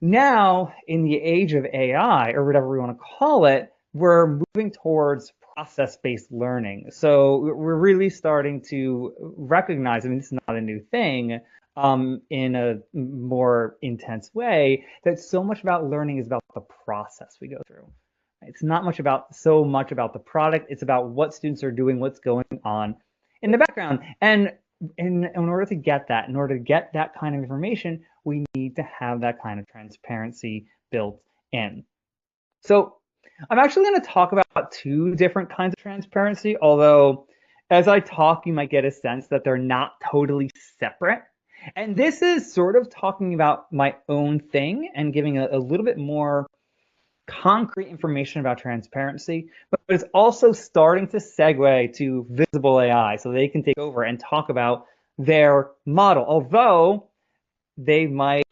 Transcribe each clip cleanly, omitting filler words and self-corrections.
Now, in the age of AI, or whatever we want to call it, we're moving towards process-based learning. So we're really starting to recognize, I mean, this is not a new thing, in a more intense way, that so much about learning is about the process we go through. It's not so much about the product. It's about what students are doing, what's going on in the background. And in order to get that, in order to get that kind of information, we need to have that kind of transparency built in. So I'm actually going to talk about two different kinds of transparency, although as I talk, you might get a sense that they're not totally separate. And this is sort of talking about my own thing and giving a little bit more concrete information about transparency, but it's also starting to segue to visible AI so they can take over and talk about their model, although they might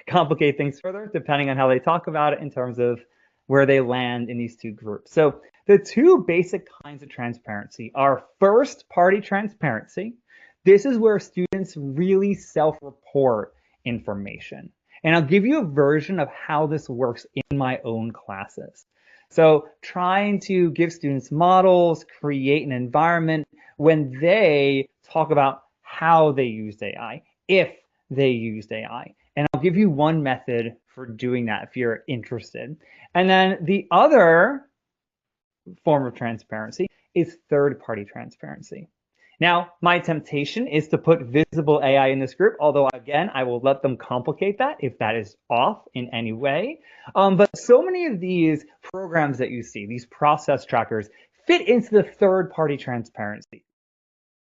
complicate things further depending on how they talk about it in terms of where they land in these two groups. So the two basic kinds of transparency are first party transparency. This is where students really self-report information. And I'll give you a version of how this works in my own classes. So trying to give students models, create an environment when they talk about how they used AI, if they used AI. And I'll give you one method for doing that if you're interested. And then the other form of transparency is third-party transparency. Now, my temptation is to put visible AI in this group, although again, I will let them complicate that if that is off in any way. But so many of these programs that you see, these process trackers, fit into the third-party transparency.